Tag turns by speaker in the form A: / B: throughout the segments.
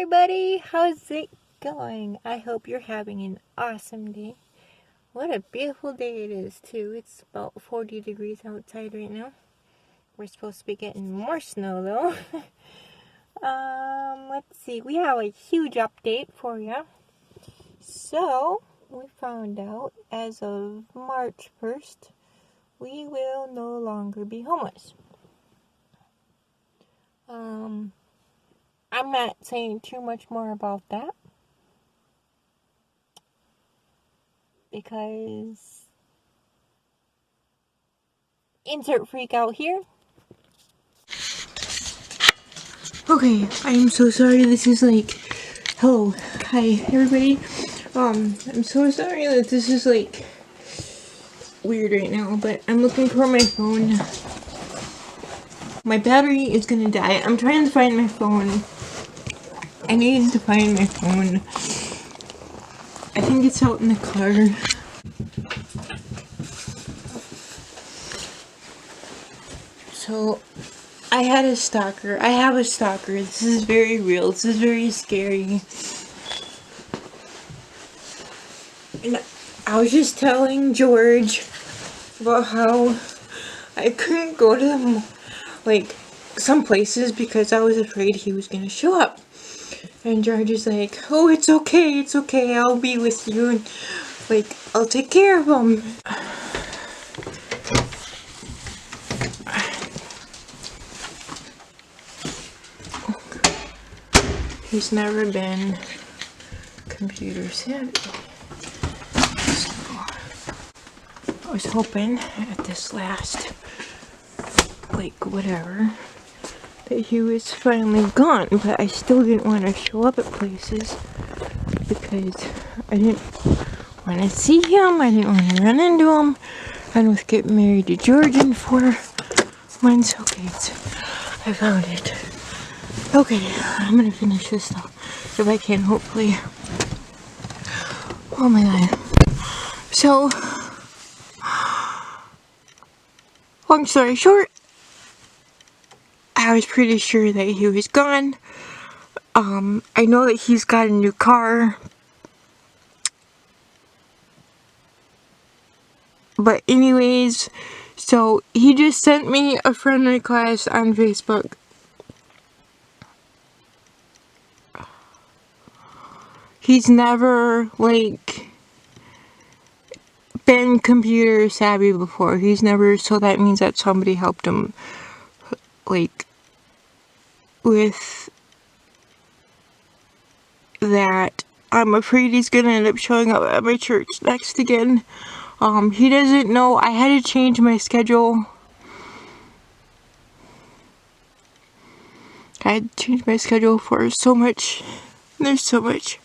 A: everybody, how's it going? I hope you're having an awesome day. What a beautiful day it is too. It's about 40 degrees outside right now. We're supposed to be getting more snow though. Let's see, we have a huge update for you. So, we found out as of March 1st, we will no longer be homeless. I'm not saying too much more about that because insert freak out here. Okay, I'm so sorry. This is like, hello, hi everybody. I'm so sorry that this is like weird right now, but I'm looking for my phone. My battery is gonna die. I'm trying to find my phone. I need to find my phone. I think it's out in the car. So, I had a stalker. I have a stalker. This is very real. This is very scary. And I was just telling George about how I couldn't go to like some places because I was afraid he was gonna show up. And George is like, "Oh, it's okay, I'll be with you, and like I'll take care of him." He's never been computer savvy. So I was hoping at this last, like whatever, that he was finally gone, but I still didn't want to show up at places because I didn't want to see him, I didn't want to run into him. I was getting married to George in 4 months. Okay, I found it. Okay, I'm gonna finish this though, if I can, hopefully. Oh my god. So, long story short, I was pretty sure that he was gone. I know that he's got a new car. But anyways, so he just sent me a friend request on Facebook. He's never, like, been computer savvy before. He's never, so that means that somebody helped him, like, with that. I'm afraid he's gonna end up showing up at my church next again. He doesn't know. I had to change my schedule. I had to change my schedule for so much. There's so much.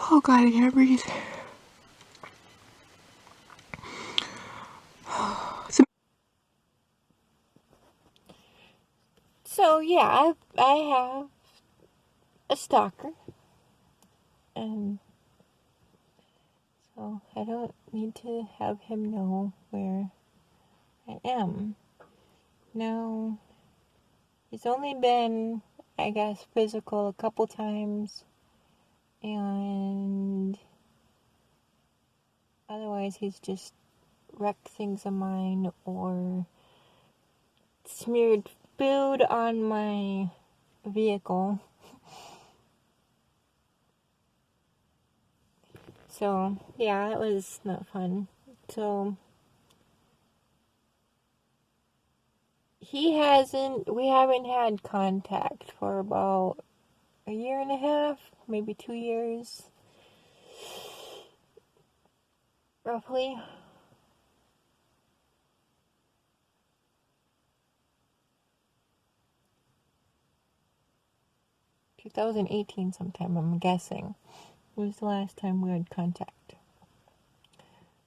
A: Oh god, I can't breathe. So yeah, I have a stalker, and so I don't need to have him know where I am. Now, he's only been, I guess, physical a couple times, and otherwise he's just wrecked things of mine or smeared food on my vehicle. So, yeah, that was not fun. So, we haven't had contact for about a year and a half, maybe 2 years, roughly. – 2018 sometime, I'm guessing, was the last time we had contact.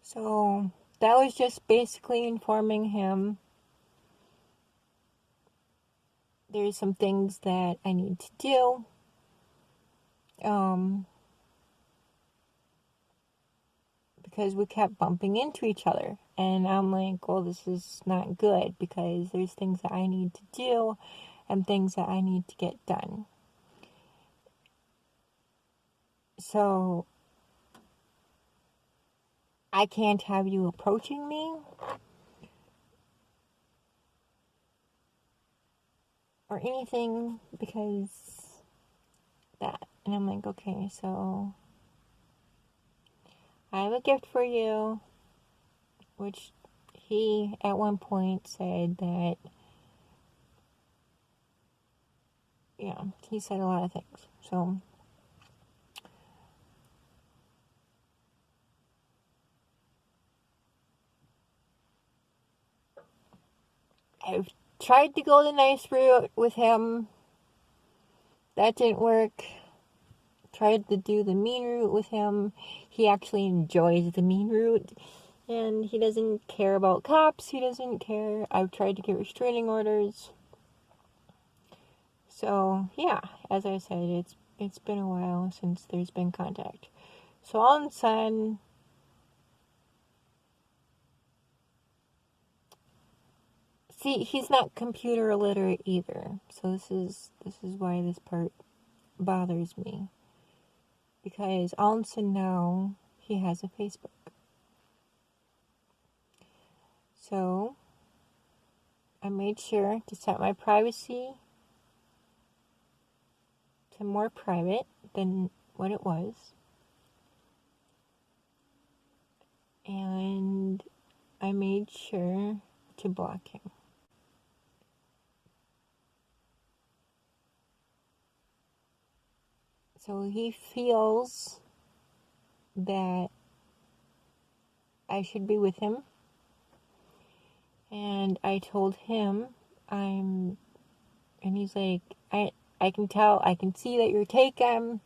A: So, that was just basically informing him there's some things that I need to do. Because we kept bumping into each other. And I'm like, well, this is not good because there's things that I need to do and things that I need to get done. So I can't have you approaching me or anything because that. And I'm like, okay, so I have a gift for you, which he at one point said that, yeah, he said a lot of things. So I've tried to go the nice route with him. That didn't work. Tried to do the mean route with him. He actually enjoys the mean route. And he doesn't care about cops. He doesn't care. I've tried to get restraining orders. So, yeah, as I said, it's been a while since there's been contact. So all of a sudden, see, he's not computer illiterate either. So this is why this part bothers me. Because all of a sudden now, he has a Facebook. So, I made sure to set my privacy to more private than what it was. And I made sure to block him. So he feels that I should be with him. And I told him and he's like, I can tell, I can see that you're taken.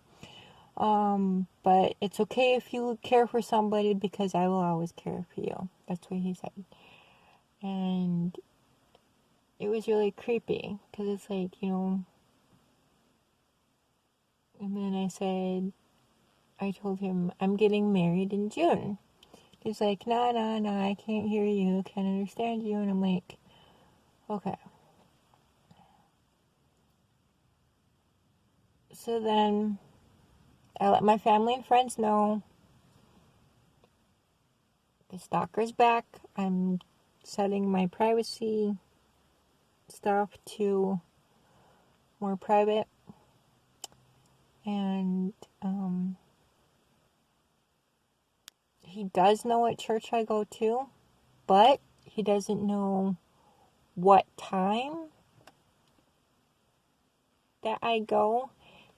A: But it's okay if you care for somebody because I will always care for you. That's what he said. And it was really creepy because it's like, and then I told him, I'm getting married in June. He's like, nah, I can't hear you, can't understand you. And I'm like, okay. So then I let my family and friends know the stalker's back. I'm setting my privacy stuff to more private. And he does know what church I go to, but he doesn't know what time that I go,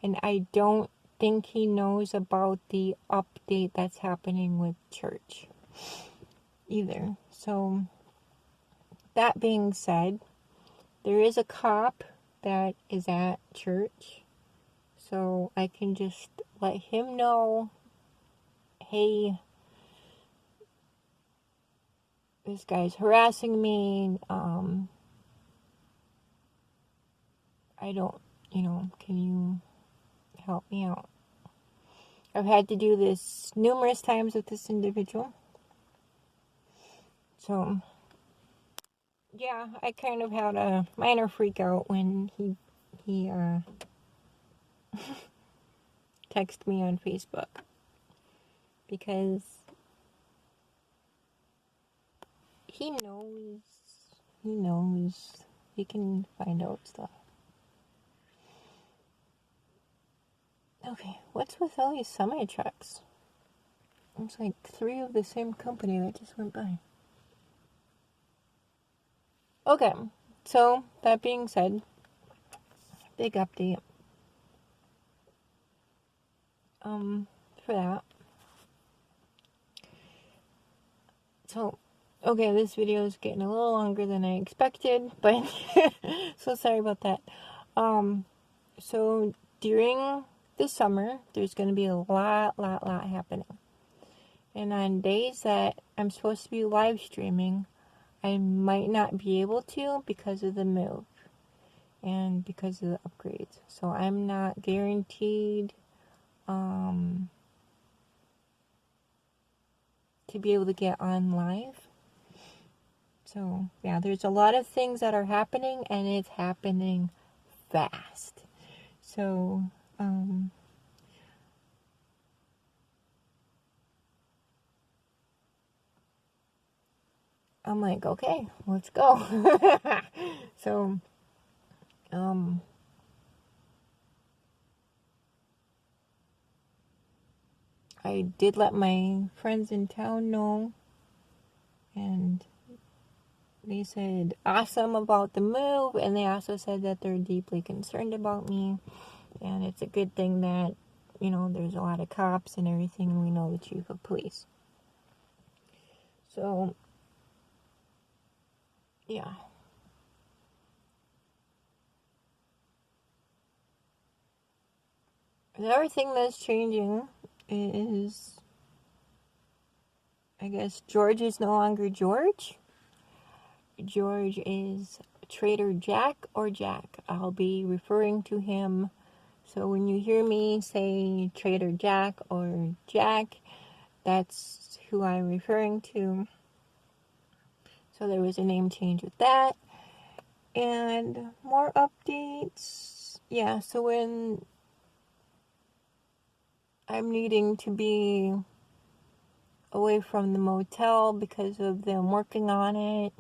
A: and I don't think he knows about the update that's happening with church either. So that being said, there is a cop that is at church, so I can just let him know, hey, this guy's harassing me. I don't, can you help me out? I've had to do this numerous times with this individual. So, yeah, I kind of had a minor freak out when he texted me on Facebook. Because he knows, he can find out stuff. Okay, what's with all these semi-trucks? It's like 3 of the same company that just went by. Okay, so that being said, big update. For that. So, okay, this video is getting a little longer than I expected, but so sorry about that. So during the summer, there's going to be a lot happening. And on days that I'm supposed to be live streaming, I might not be able to because of the move and because of the upgrades. So I'm not guaranteed to be able to get on live. So yeah, there's a lot of things that are happening, and it's happening fast. So I'm like, okay, let's go. So, I did let my friends in town know, and they said awesome about the move, and they also said that they're deeply concerned about me, and it's a good thing that, you know, there's a lot of cops and everything, and we know the chief of police. So, yeah. Another thing that's changing is, I guess, George is no longer George. George is Trader Jack or Jack. I'll be referring to him. So when you hear me say Trader Jack or Jack, that's who I'm referring to. So there was a name change with that. And more updates. Yeah, so when I'm needing to be away from the motel because of them working on it,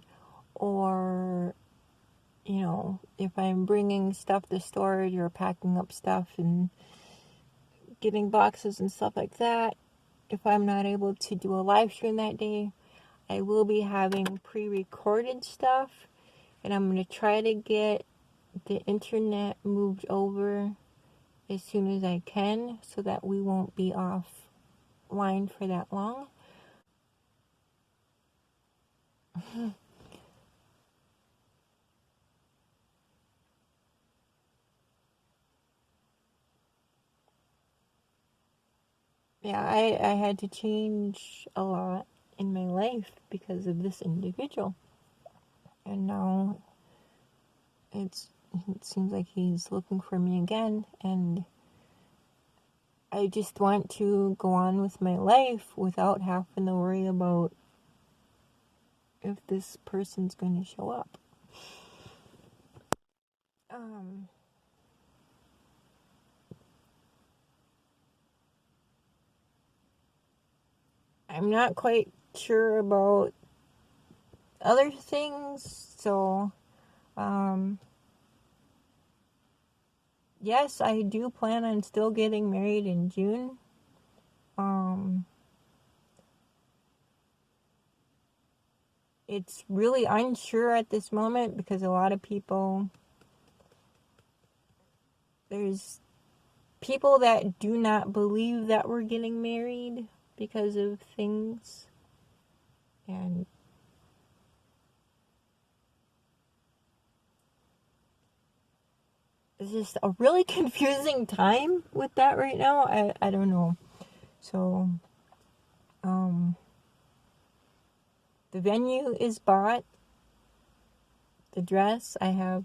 A: or, you know, if I'm bringing stuff to storage or packing up stuff and getting boxes and stuff like that, if I'm not able to do a live stream that day, I will be having pre-recorded stuff, and I'm going to try to get the internet moved over as soon as I can so that we won't be offline for that long. Yeah, I had to change a lot in my life because of this individual. And now it seems like he's looking for me again, and I just want to go on with my life without having to worry about if this person's going to show up. I'm not quite sure about other things, so yes, I do plan on still getting married in June. It's really unsure at this moment because a lot of people, there's people that do not believe that we're getting married because of things, and it's just a really confusing time with that right now. I don't know. So, the venue is bought. The dress, I've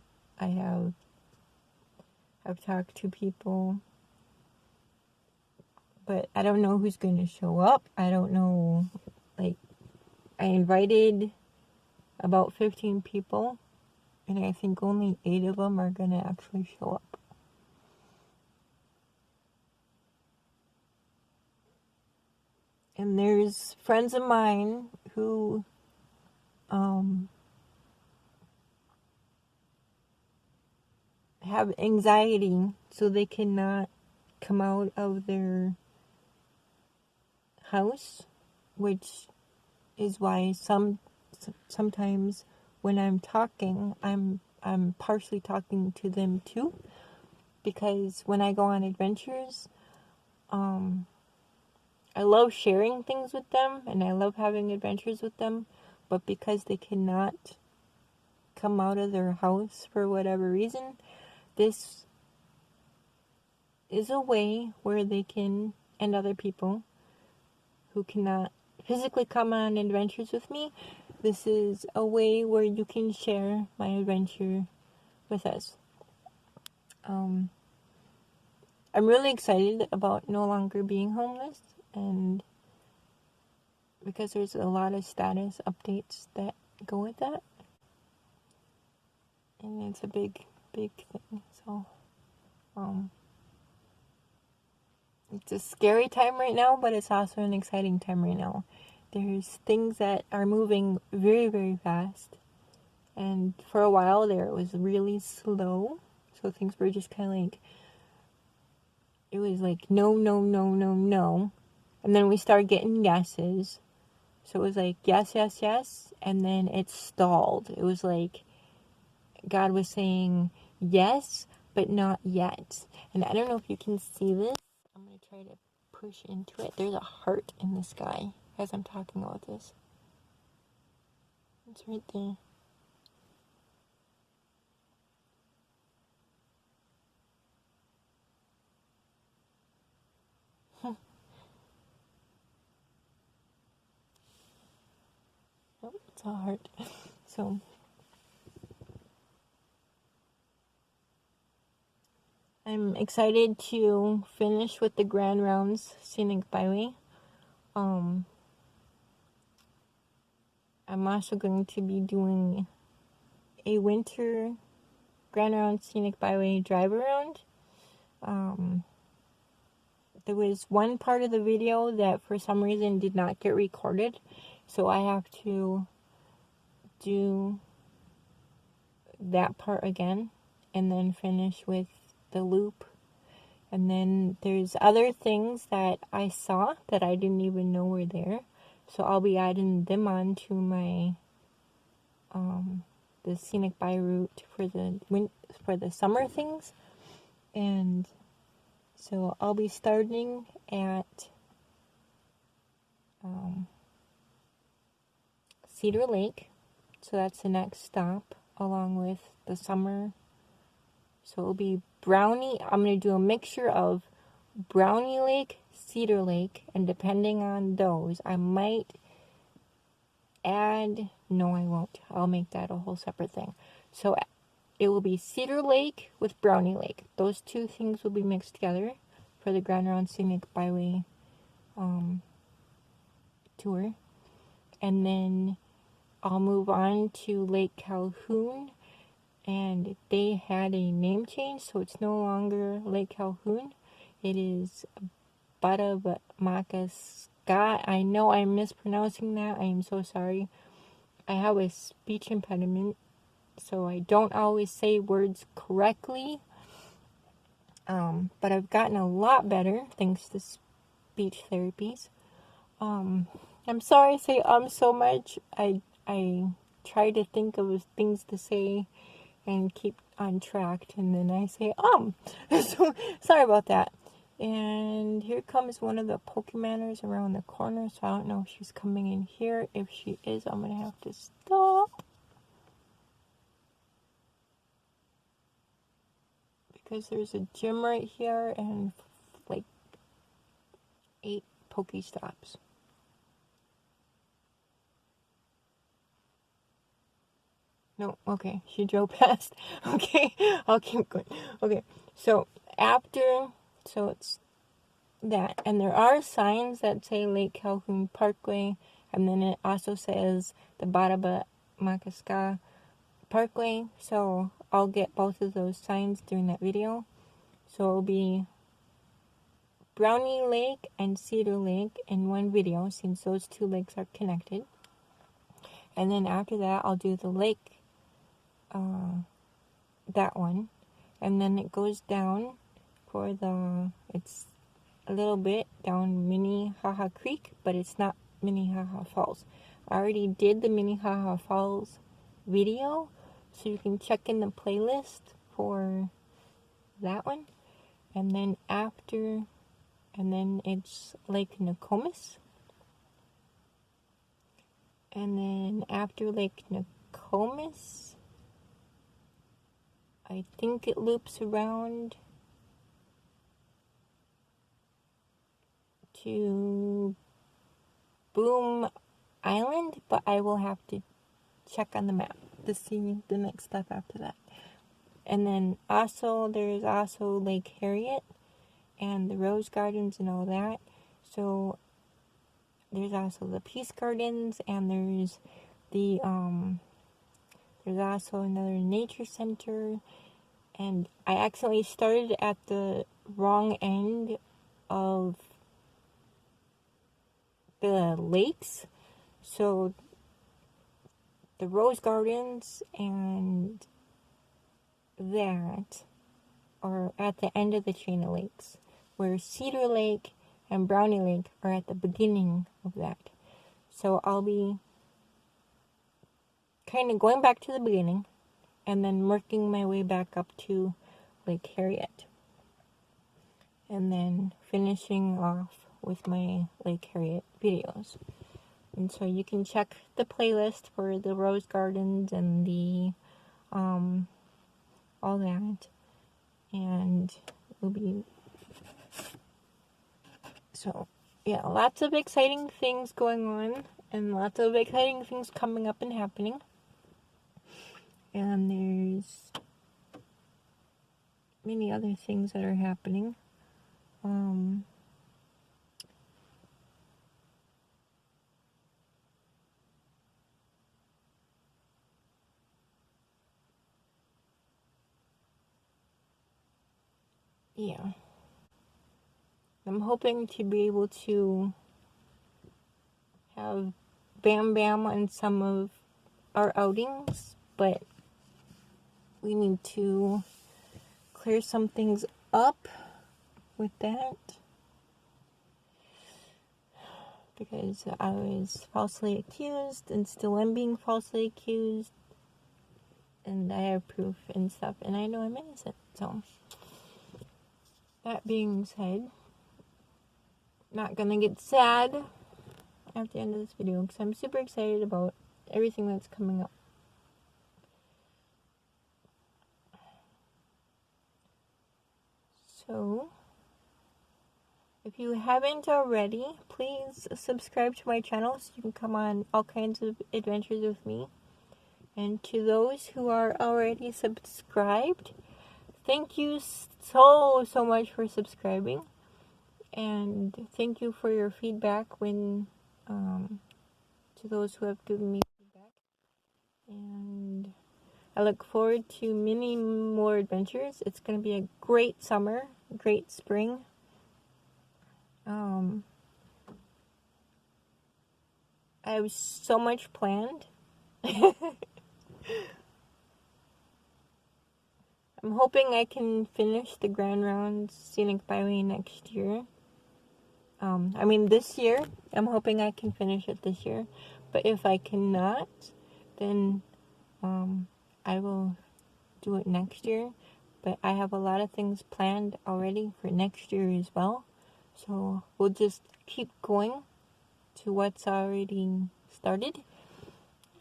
A: talked to people, but I don't know who's going to show up. I don't know, like, I invited about 15 people, and I think only 8 of them are going to actually show up. And there's friends of mine who have anxiety, so they cannot come out of their house, which is why sometimes when I'm talking, I'm partially talking to them too, because when I go on adventures, I love sharing things with them, and I love having adventures with them, but because they cannot come out of their house for whatever reason, this is a way where they can, and other people who cannot physically come on adventures with me, this is a way where you can share my adventure with us. I'm really excited about no longer being homeless, and because there's a lot of status updates that go with that, and it's a big thing. So it's a scary time right now, but it's also an exciting time right now. there's things that are moving very, very fast. And for a while there, it was really slow. So things were just kind of like, it was like, no, no, no, no, no. And then we started getting yeses. So it was like, yes, yes, yes. And then it stalled. It was like God was saying yes, but not yet. And I don't know if you can see this. I'm going to try to push into it. There's a heart in the sky as I'm talking about this. It's right there. Oh, it's a heart. So I'm excited to finish with the Grand Rounds Scenic Byway. I'm also going to be doing a winter Grand Rounds Scenic Byway drive around. There was one part of the video that for some reason did not get recorded, so I have to do that part again and then finish with the loop. And then there's other things that I saw that I didn't even know were there, so I'll be adding them on to my the scenic by route for the summer things. And so I'll be starting at Cedar Lake, so that's the next stop along with the summer. So it'll be Brownie. I'm going to do a mixture of Brownie Lake, Cedar Lake, and depending on those, I might add, no I won't, I'll make that a whole separate thing. So it will be Cedar Lake with Brownie Lake. Those two things will be mixed together for the Grand Round Scenic Byway tour. And then I'll move on to Lake Calhoun, and they had a name change, so it's no longer Lake Calhoun. It is Batabamakaska. I know I'm mispronouncing that. I am so sorry. I have a speech impediment, so I don't always say words correctly. But I've gotten a lot better thanks to speech therapies. I'm sorry I say so much. I try to think of things to say and keep on track, and then I say so sorry about that. And here comes one of the Pokemoners around the corner, so I don't know if she's coming in here. If she is, I'm gonna have to stop because there's a gym right here and like 8 Pokestops. No, okay, she drove past. Okay, I'll keep going. Okay, so it's that, and there are signs that say Lake Calhoun Parkway, and then it also says the Batabamakaska Parkway, so I'll get both of those signs during that video. So it'll be Brownie Lake and Cedar Lake in one video, since those two lakes are connected. And then after that, I'll do the lake, that one, and then it goes down for it's a little bit down Minnehaha Creek, but it's not Minnehaha Falls. I already did the Minnehaha Falls video, so you can check in the playlist for that one. And then it's Lake Nokomis. And then after Lake Nokomis, I think it loops around to Boom Island, but I will have to check on the map to see the next step after that. And then there's also Lake Harriet and the Rose Gardens and all that. So there's also the Peace Gardens, and there's also another nature center. And I accidentally started at the wrong end of the lakes, So the Rose Gardens and that are at the end of the chain of lakes, where Cedar Lake and Brownie Lake are at the beginning of that. So I'll be kind of going back to the beginning and then working my way back up to Lake Harriet. And then finishing off with my Lake Harriet videos. And so you can check the playlist for the Rose Gardens and the all that, and it'll be so yeah, lots of exciting things going on and lots of exciting things coming up and happening. And there's many other things that are happening. Yeah. I'm hoping to be able to have Bam Bam on some of our outings, but we need to clear some things up with that, because I was falsely accused and still am being falsely accused, and I have proof and stuff, and I know I'm innocent. So that being said, not gonna get sad at the end of this video because I'm super excited about everything that's coming up. So if you haven't already, please subscribe to my channel so you can come on all kinds of adventures with me. And to those who are already subscribed, thank you so much for subscribing. And thank you for your feedback when to those who have given me feedback. And I look forward to many more adventures. It's going to be a great summer, great spring. I have so much planned. I'm hoping I can finish the Grand Rounds Scenic Byway next year. This year. I'm hoping I can finish it this year. But if I cannot, then I will do it next year. But I have a lot of things planned already for next year as well. So we'll just keep going to what's already started.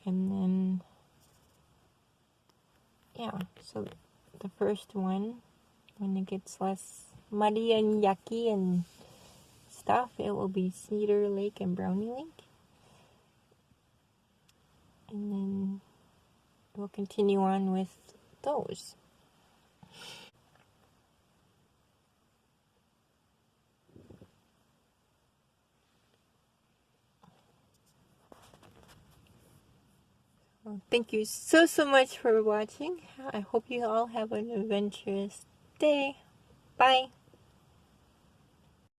A: And then, yeah, so the first one, when it gets less muddy and yucky and stuff, it will be Cedar Lake and Brownie Lake. And then we'll continue on with those. Well, thank you so much for watching. I hope you all have an adventurous day. Bye.